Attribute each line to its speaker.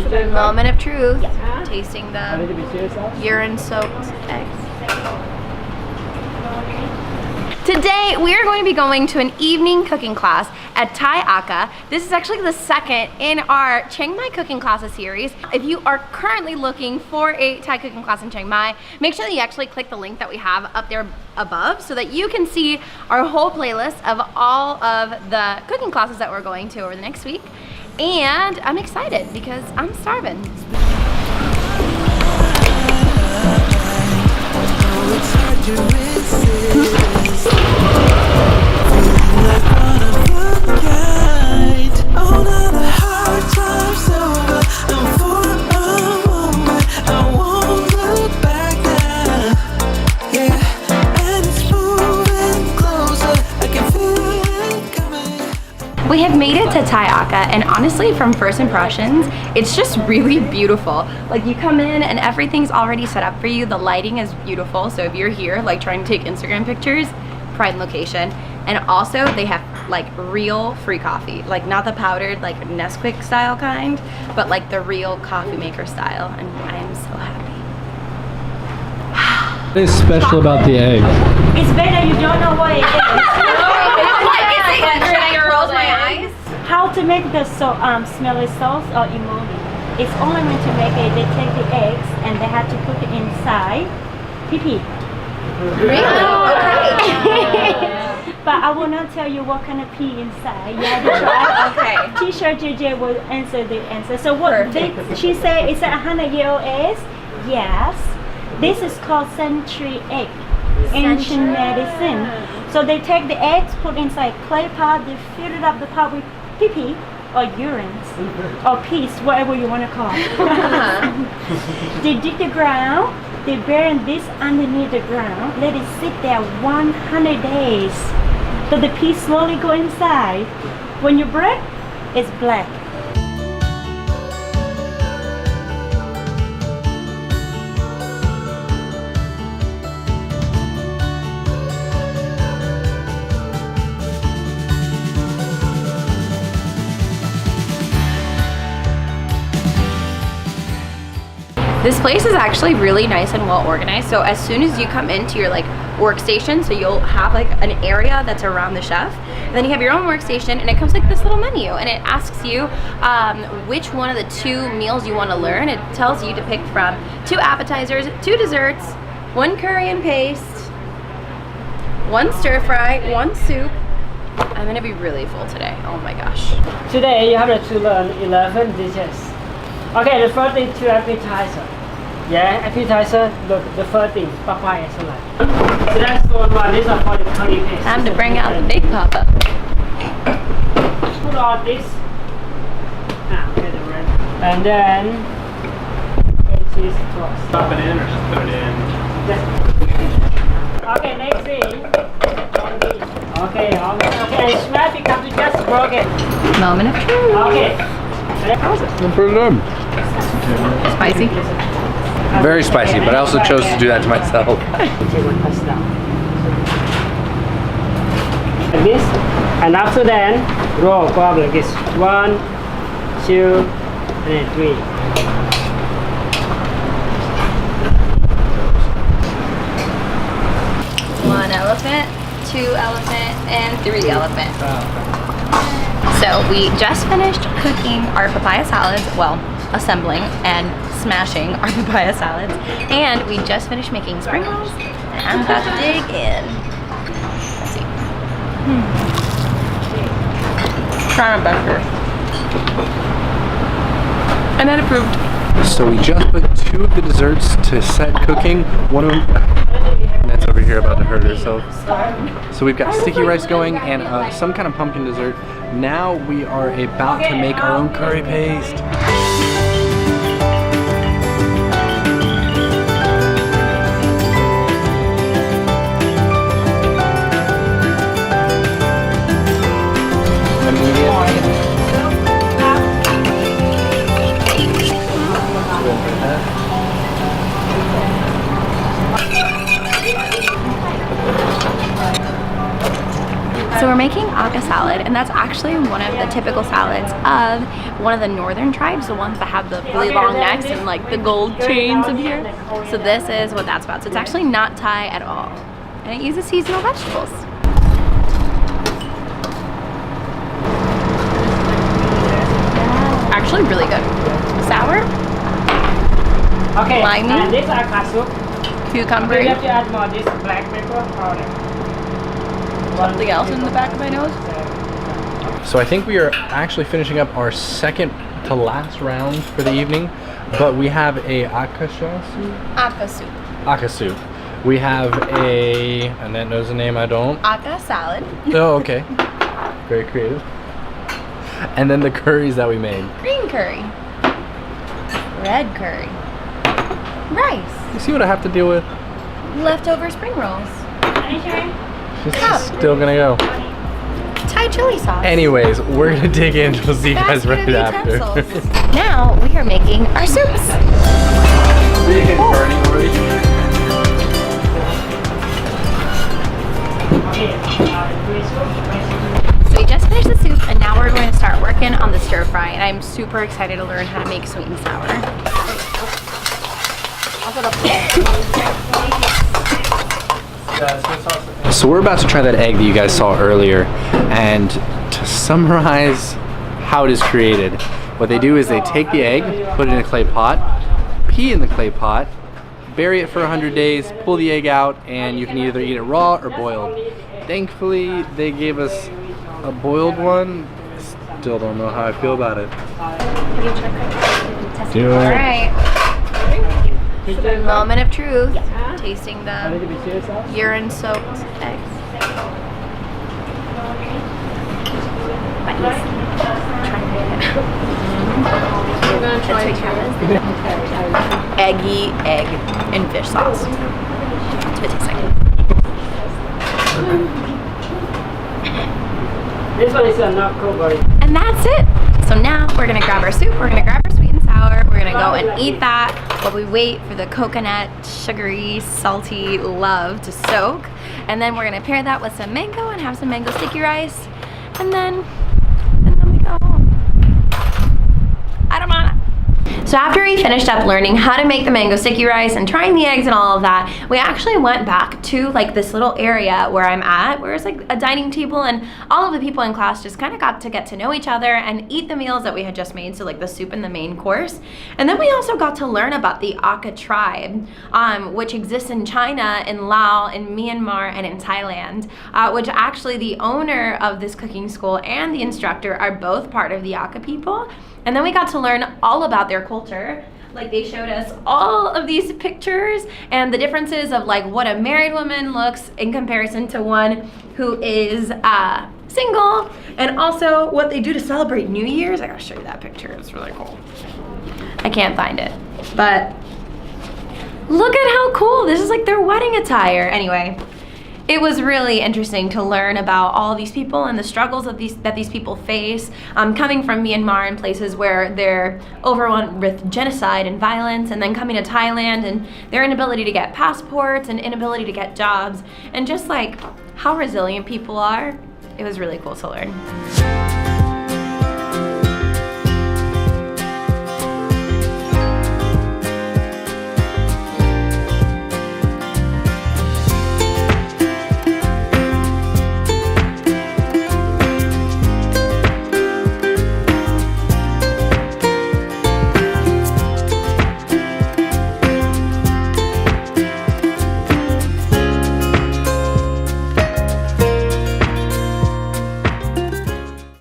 Speaker 1: Moment of truth. Tasting the urine-soaked eggs. Today, we are going to be going to an evening cooking class at Thai Akha. This is actually the second in our Chiang Mai Cooking Classes series. If you are currently looking for a Thai cooking class in Chiang Mai, make sure that you actually click the link that we have up there above so that you can see our whole playlist of all of the cooking classes that we're going to over the next week. And I'm excited because I'm starving. We have made it to Thai Akha, and honestly, from first impressions, it's just really beautiful. Like, you come in and everything's already set up for you. The lighting is beautiful, so if you're here like trying to take Instagram pictures, prime location. And also they have like real free coffee, like not the powdered like Nesquik style kind, but like the real coffee maker style, and I am so happy.
Speaker 2: What is special about the egg?
Speaker 3: It's better you don't know what it is. How to make the smelly sauce or imoni? It's only when to make it. They take the eggs and they have to put it inside pee.
Speaker 1: Really? Okay.
Speaker 3: But I will not tell you what kind of pee inside. You have to try.
Speaker 1: Okay.
Speaker 3: Teacher JJ will answer the answer. So what she said is a 100-year-old egg? Yes. This is called century egg. Ancient medicine. So they take the eggs, put inside clay pot, they fill it up the pot with pee or urine or peas, whatever you want to call it. They dig the ground, they bury this underneath the ground, let it sit there 100 days. So the peas slowly go inside. When you break, it's black.
Speaker 1: This place is actually really nice and well organized. So as soon as you come into your like workstation, so you'll have like an area that's around the chef, and then you have your own workstation, and it comes like this little menu, and it asks you which one of the 2 meals you want to learn. It tells you to pick from 2 appetizers, 2 desserts, 1 curry and paste, 1 stir fry, 1 soup. I'm gonna be really full today. Oh my gosh.
Speaker 4: Today you have to learn 11 dishes. Okay, the first thing, 2 appetizer. Yeah, appetizer, look, the first thing, papaya salad. So that's one. These are for the curry paste.
Speaker 1: Time to bring out the big papa.
Speaker 4: Put all this. Okay, the red. And then, cheese toast.
Speaker 2: Pop it in or just put it in?
Speaker 4: Okay, next thing. Okay, and smash because you just broke it.
Speaker 1: Moment of truth.
Speaker 4: Okay.
Speaker 2: How is it? Pretty good.
Speaker 1: Spicy.
Speaker 2: Very spicy, but I also chose to do that to myself.
Speaker 4: Like this, and after that, roll, go up like this. 1, 2, and then 3.
Speaker 1: 1 elephant, 2 elephant, and 3 elephant. So we just finished cooking our papaya salads, well, assembling and smashing our papaya salads, and we just finished making spring rolls, and I'm about to dig in. Let's see. Trying my best here. And that approved.
Speaker 2: So we just put 2 of the desserts to set cooking. One of them, Net's over here about to hurt herself. So we've got sticky rice going and some kind of pumpkin dessert. Now we are about to make our own curry paste.
Speaker 1: So we're we're making akha salad, and that's actually one of the typical salads of one of the northern tribes, the ones that have the really long necks and like the gold chains up here. So this is what that's about. So it's actually not Thai at all, and it uses seasonal vegetables. Actually really good. Sour,
Speaker 4: Okay,
Speaker 1: Limey.
Speaker 4: and this akha soup.
Speaker 1: cucumber.
Speaker 4: You have to add more this black pepper powder.
Speaker 1: Something else in the back of my nose.
Speaker 2: So I think we are actually finishing up our second to last round for the evening, but we have a akha soup.
Speaker 1: Akha soup.
Speaker 2: Akha soup. We have a, Annette knows the name, I don't.
Speaker 1: Akha salad.
Speaker 2: Oh, okay. Very creative. And then the curries that we made.
Speaker 1: Green curry. Red curry. Rice.
Speaker 2: You see what I have to deal with?
Speaker 1: Leftover spring rolls.
Speaker 2: This is still gonna go.
Speaker 1: Thai chili sauce.
Speaker 2: Anyways, we're gonna dig in. We'll see you guys
Speaker 1: Basket
Speaker 2: right
Speaker 1: of
Speaker 2: after.
Speaker 1: utensils. Now we are making our soups. So we just finished the soup, and now we're going to start working on the stir fry. And I'm super excited to learn how to make sweet and sour.
Speaker 2: So we're about to try that egg that you guys saw earlier, and to summarize how it is created, what they do is they take the egg, put it in a clay pot, pee in the clay pot, bury it for 100 days, pull the egg out, and you can either eat it raw or boiled. Thankfully, they gave us a boiled one. Still don't know how I feel about it. Do it.
Speaker 1: All right. Moment of truth. Tasting the urine-soaked eggs.
Speaker 5: We're gonna try
Speaker 1: Eggy egg and fish sauce. That's what it tastes like.
Speaker 4: This one is not cold.
Speaker 1: And that's it. So now we're gonna grab our soup, we're gonna grab our sweet and sour, we're gonna go and eat that while we wait for the coconut, sugary, salty love to soak. And then we're gonna pair that with some mango and have some mango sticky rice. And then we go home. I don't wanna. So after we finished up learning how to make the mango sticky rice and trying the eggs and all of that, we actually went back to like this little area where I'm at, where it's like a dining table, and all of the people in class just kind of got to get to know each other and eat the meals that we had just made, so like the soup and the main course. And then we also got to learn about the Akha tribe, which exists in China, in Laos, in Myanmar, and in Thailand, which actually the owner of this cooking school and the instructor are both part of the Akha people. And then we got to learn all about their culture. Like they showed us all of these pictures and the differences of like what a married woman looks in comparison to one who is single, and also what they do to celebrate New Year's. I gotta show you that picture, it's really cool. I can't find it, but look at how cool, this is like their wedding attire. Anyway, it was really interesting to learn about all these people and the struggles of that these people face, coming from Myanmar and places where they're overrun with genocide and violence, and then coming to Thailand and their inability to get passports and inability to get jobs, and just like how resilient people are. It was really cool to learn.